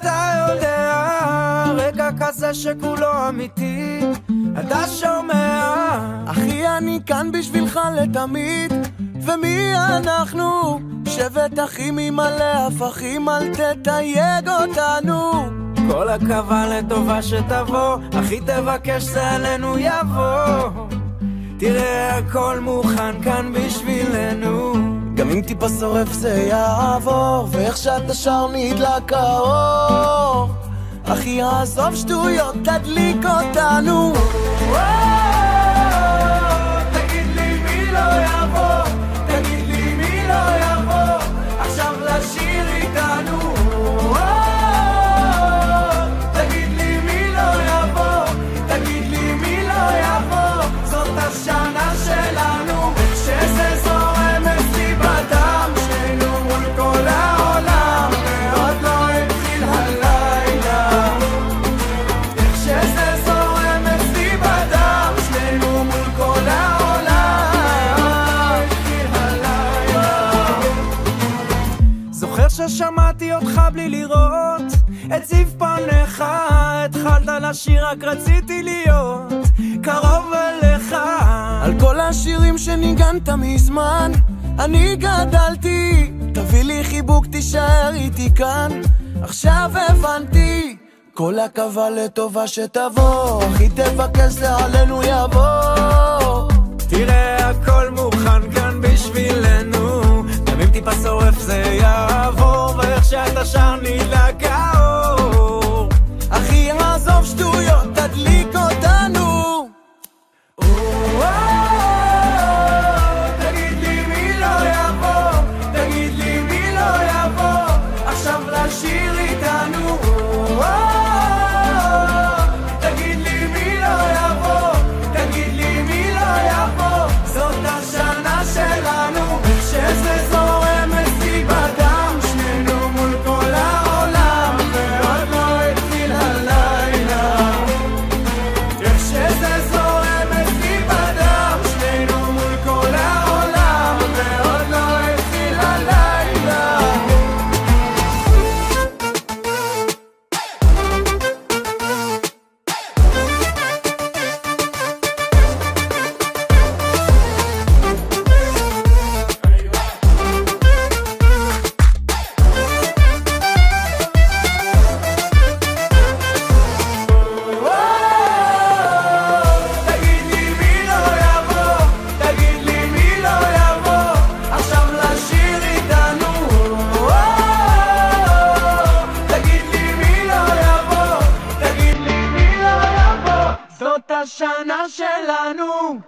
אתה יודע, רגע כזה שכולו אמיתי, אתה שומע? אחי, אני כאן בשבילך לתמיד. ומי אנחנו? שבט אחים ממלא הפכים, אל תתייג אותנו. כל הקווה לטובה שתבוא, אחי תבקש זה עלינו יבוא. תראה הכל מוכן כאן בשבילנו, גם אם טיפה שורף זה יעבור, ואיך שאתה שר נדלק האור. אחי עזוב שטויות, תדליק אותנו. תגיד לי מי לא יבוא, תגיד לי מי לא יבוא עכשיו לשיר איתנו. תגיד לי מי לא יבוא, תגיד לי מי לא יבוא, זאת השנה שלנו, שזה זורם אצלי בדם, שנינו מול כל העולם, ועוד לא התחיל הלילה. שזה זורם אצלי בדם, שנינו מול כל העולם, התחיל הלילה. זוכר ששמעתי אותך בלי לראות את זיו פניך, התחלת לשיר רק רציתי להיות קרוב אליך. על כל השירים שניגנת מזמן אני גדלתי, תביא לי חיבוק תישאר איתי כאן, עכשיו הבנתי. כל הקווה לטובה שתבוא, אחי תבקש זה עלינו יבוא. תראה הכל מוכן כאן בשבילנו, גם אם טיפה שורף זה יעבור, ואיך שאתה שר נדלק האור. אחי עזוב שטויות, תדליק אותנו. תגיד לי מי לא יבוא, תגיד לי מי לא יבוא עכשיו לשיר איתנו. תגיד לי מי לא יבוא, תגיד לי מי לא יבוא, זאת השנה שלנו, שזה זורם אצלי בדם, שנינו מול כל העולם, ועוד לא התחיל הלילה. איך שזה זורם אצלי בדם, שנינו מול כל העולם, ועוד לא התחיל הלילה. תגיד לי מי לא יבוא, תגיד לי מי לא יבוא עכשיו לשיר איתנו. תגיד לי מי לא יבוא, תגיד לי מי לא יבוא, זאת השנה שלנו.